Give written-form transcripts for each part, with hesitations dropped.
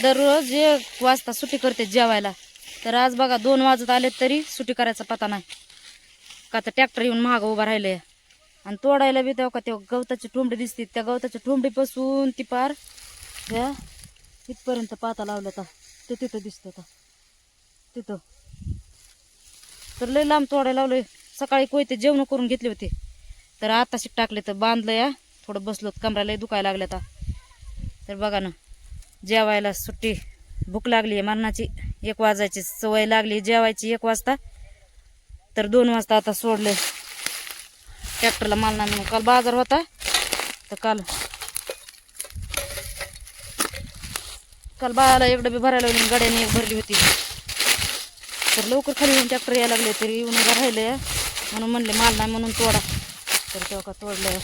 दररोज 1 वाजता सुट्टी करते जेवायला, तर आज बघा 2 वाजत आले तरी सुट्टी करायचा पता नाही. का तर ट्रॅक्टर येऊन महाग उभा राहिले आणि तोडायला बी तेव्हा का ते गवताची ठोंबडी दिसते, त्या गवताच्या ठोंबडीपासून ती पार ह्या इथपर्यंत पाता लावल्या तर ते तिथं दिसतं का तिथं. तर लय लांब तोडायला लावलंय. सकाळी कोयते जेवण करून घेतले होते, तर आताशी टाकले तर बांधलं या. थोडं बसलो कमराला लय दुखायला लागल्या तर बघा ना, जेवायला सुट्टी. भूक लागली आहे मरणाची. 1 वाजायची सवय लागली जेवायची 1 वाजता, तर 2 वाजता आता सोडले ट्रॅक्टरला माल नाही म्हणून. काल बाजार होता तर काल बाळाला 1 डबे भरायला लावली, गाड्याने 1 भरली होती. तर लवकर खाली येऊन ट्रॅक्टर यायला लागले तरी येऊन उभा राहिले म्हणून म्हणले माल नाही म्हणून तोडा. तर तेव्हा का तोडलं.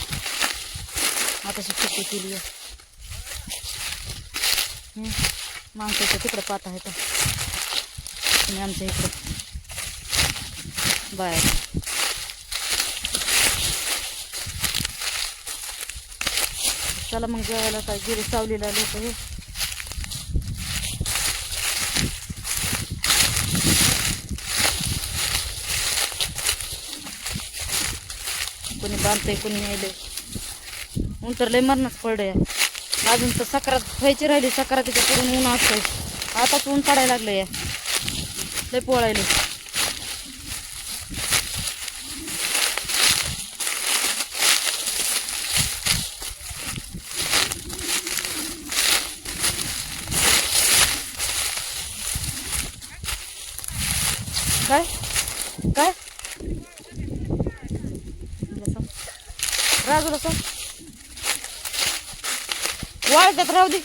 आता सुट्टी केली आहे. माणसाच्या तिकडं पाता आहे आणि आमच्या इकडं बाय. चला मग जेवायला. काय गिरी सावलीला लोक हे कोणी बांधतंय कोणी नेले. ऊन तर लय मरणच पडलंय. अजून तर सकरात व्हायची राहिली. सकरातीच्या पुढून ऊन असतंय. आताच ऊन पडायला लागलं या. लय पोळायले. काय काय राजूला सांग वाळत्यात राहू दे.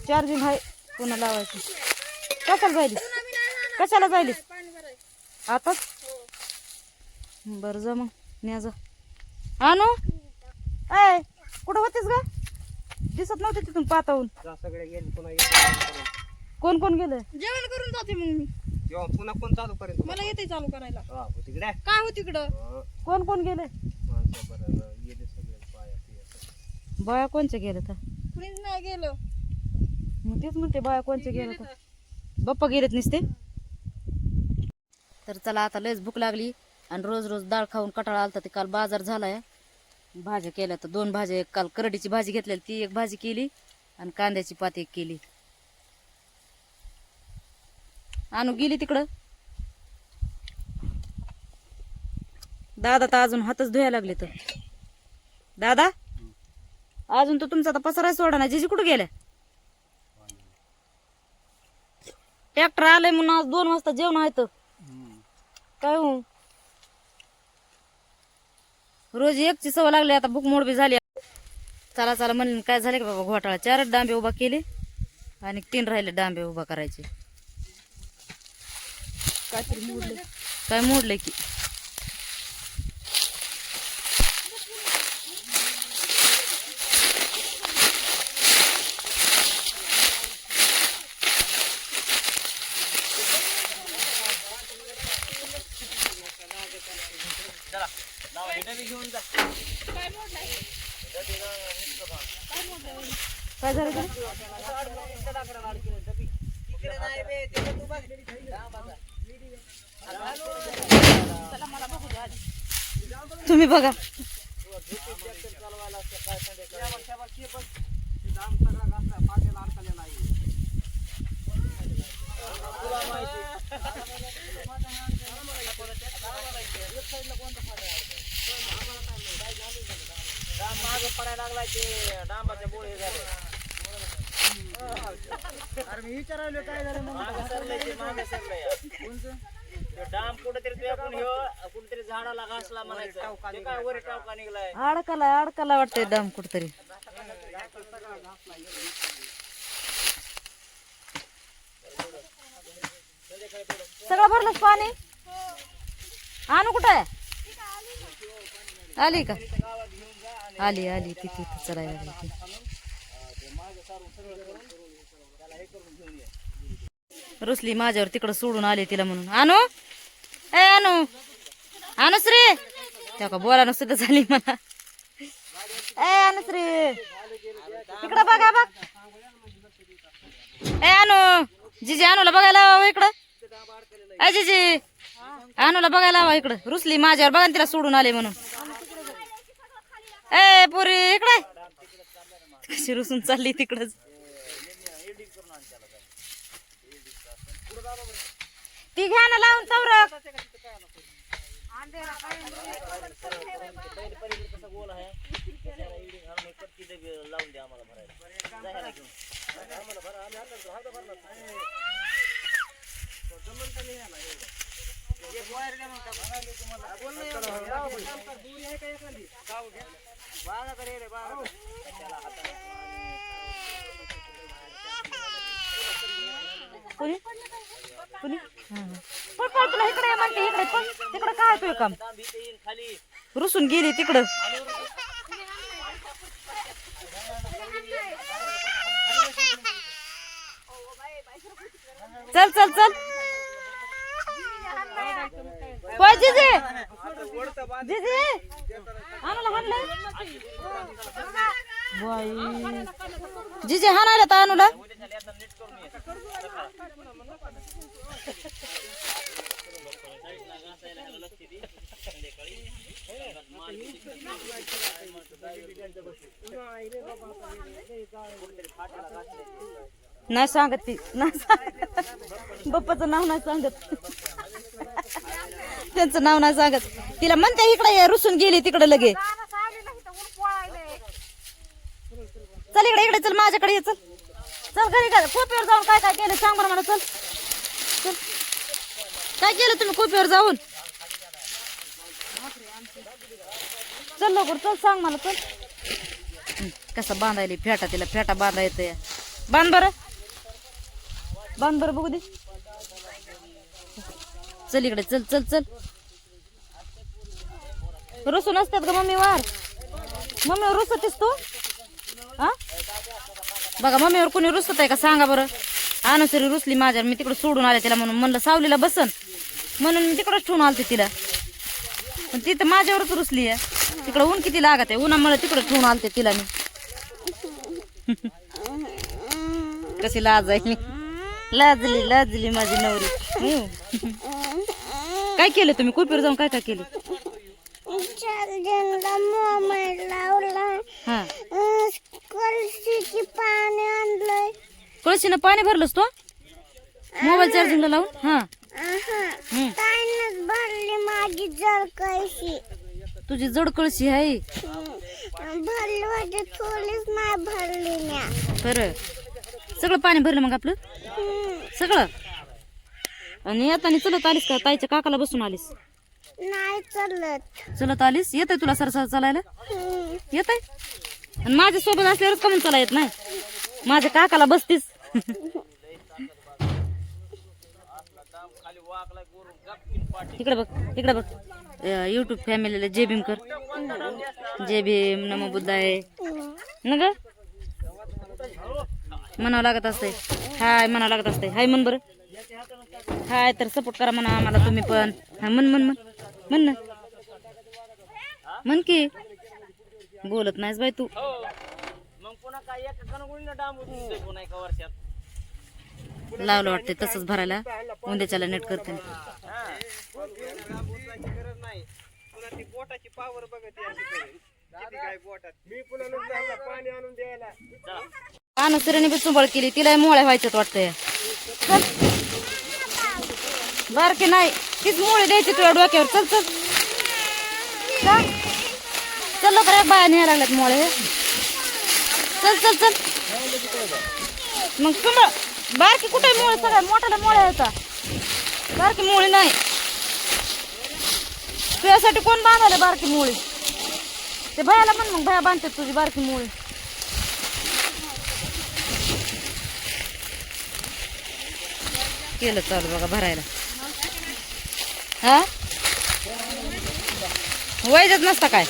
चार्जिंग आहे पुन्हा लावायची. कशाला जायली कशाला जायली आताच. बरं जा मग न्या जा. आणू ऐ कुठं होतीस ग? दिसत नव्हते तिथून पाताहून. कोण कोण गेलं? जेवण करून जाते मग मी. पुन्हा कोण चालू करेल? मला येते चालू करायला. तिकडे काय हो तिकडं? कोण कोण गेले? बाया कोणचे गेले तर? कुणीच नाही गेलं. मग तेच म्हणते बाया कोणचे गेले तर. बाप्पा गेलेत नुसते. तर चला आता लयच भूक लागली आणि रोज रोज डाळ खाऊन कटाळा आलता. ते काल बाजार झालाय. भाज्या केल्या तर 2 भाज्या. काल करडीची भाजी घेतलेली ती 1 भाजी केली आणि कांद्याची पात 1 केली. आणू गेली तिकडं. दादा तर अजून हातच धुवायला लागले. तर दादा अजून तर तुमचा आता पसारा सोडा ना. जिजी कुठं गेल्या? ट्रॅक्टर आलंय म्हणून आज 2 वाजता जेवण आहे. तर काय हो रोज 1ची सवय लागली. आता भूक मोड बी झाली. चला चला म्हणून काय झाले का बाबा घोटाळा. 4 डांबे उभा केले आणि 3 राहिले डांबे उभा करायचे. काहीतरी मोडले. काय मोडले की काय झालं का? तुम्ही बघा. पडायला लागला ते डांबाच्या बोळे झाले. अरे मी विचारायलो काय झालं मागे सरलंय. डाम कुठेतरी कुठेतरी झाडाला घासला म्हणायचं. काय वर टावका निघलाय. अडकाला वाटतंय डाम कुठतरी. सगळं भरलंच पाणी. आणू कुठं आहे? आली का? आली आली तिथे चढायला लागली. रुसली माझ्यावर तिकडं सोडून आले तिला म्हणून. आणू ए आणू आणूस रे. त्या का बोला नसतं झाली मला. ए अनुश्री इकडं बघा बघ. ए अनु जिजी अनुला बघायला हवं इकडं. ए जिजी अनुला बघायला हवा इकडं. रुसली माझ्यावर बघा ना तिला सोडून आले म्हणून. ए पुरी इकडे कशी रुसून चालली तिकडच. ती घ्या ना लावून चौरक. लावून द्या आम्हाला भरायला. पुरी पुरी पण पण तुला इकडे म्हणते इकडे पण तिकडं काय तुझं काम. खाली रुसून गेली तिकडं. चल चल चल होय जिजी जिजी आम्हाला हाणलंय बाई. जिजी हाणायला तर अनुला. नाही सांगत ती नाही बाप्पाचं नाव नाही सांगत. त्यांचं नाव नाही सांगत. तिला म्हणते इकडे रुसून गेली तिकडे लगे. चल इकडे इकडे चल माझ्याकडे ये. चल चल घरी काय कोपीवर जाऊन काय काय केलं सांग बरं मला. चल चल काय केलं तुम्ही कोपीवर जाऊन. चल लवकर चल सांग मला. चल कसं बांधायला फेटा तिला फेटा बांधा येतोय. बांध बरं बांध बरं बघू दे. चल इकडे चल चल चल. रुसून असतात का मम्मीवर. मम्मीवर रुसतीस तू हा. बघा मम्मीवर कोणी रुसत आहे का सांगा बरं. अनुसरी रुसली माझ्यावर. मी तिकडे सोडून आले तिला म्हणून म्हणलं सावलीला बसन म्हणून मी तिकडंच ठेवून आलते तिला. पण ती तर माझ्यावरच रुसली आहे. तिकडं ऊन किती लागत आहे. उन्हामुळे तिकडे ठेवून आलते तिला मी. कशी लाज आहे. लाजली लाजली माझी नवरी. काय केलं तुम्ही कोपीवर जाऊन काय काय केलं. हा पाणी आणलंय. कळशीनं पाणी भरलंस तो मोबाईल चार्जिंगला लावून. हा भरली माझी जड कळशी. तुझी जड कळशी आहे. भरली म्हणजे थोडीच नाही भरली म्या. खरं सगळं पाणी भरलं मग आपलं सगळं. आणि येताना चलत आलीस का ताईच्या काकाला बसून आलीस. नाही चलत चलत आलीस. येत आहे तुला सरसर चालायला येत आहे. आणि माझ्या सोबत असल्यावरच कमी चाला येत नाही. माझ्या काकाला बसतीस. इकडे बघ इकडे बघ. युट्यूब फॅमिलीला जय भीम कर. जय भीम नमो बुद्धाय न ग म्हणावं लागत असते. हाय म्हणावं लागत असते. हाय म्हण बरं. हाय तर सपोर्ट करा म्हणा आम्हाला तुम्ही पण. हा म्हण म्हण म्हण म्हण ना म्हण की. बोलत नाहीस बाई तू. मग पुन्हा काय एका गणगुणीला डांबू दिसतोय पुन्हा एका वर्षात. लावलं वाटते तसंच भरायला. उद्याच्याला नेट करते. अनुसरीने बी चुंबळ केली. तिला मोळ्या व्हायच्यात वाटतंय. बारकी नाही तीच मोळे द्यायची तुझ्या डोक्यावर. चल चल चल लवकर बाया न्यायला लागल्यात मोळे. चल चल चल मग चुंबळ. बारकी कुठे मोळे सगळ्या मोठ्याला मोळ्या यायचा. बारकी मोळी नाही. तुझ्यासाठी कोण बांधायला बारकी मोळी. ते भयाला म्हण मग भया बांधते तुझी बारकी मोळी. केलं चालू बघा भरायला. हा वैजत नसता काय.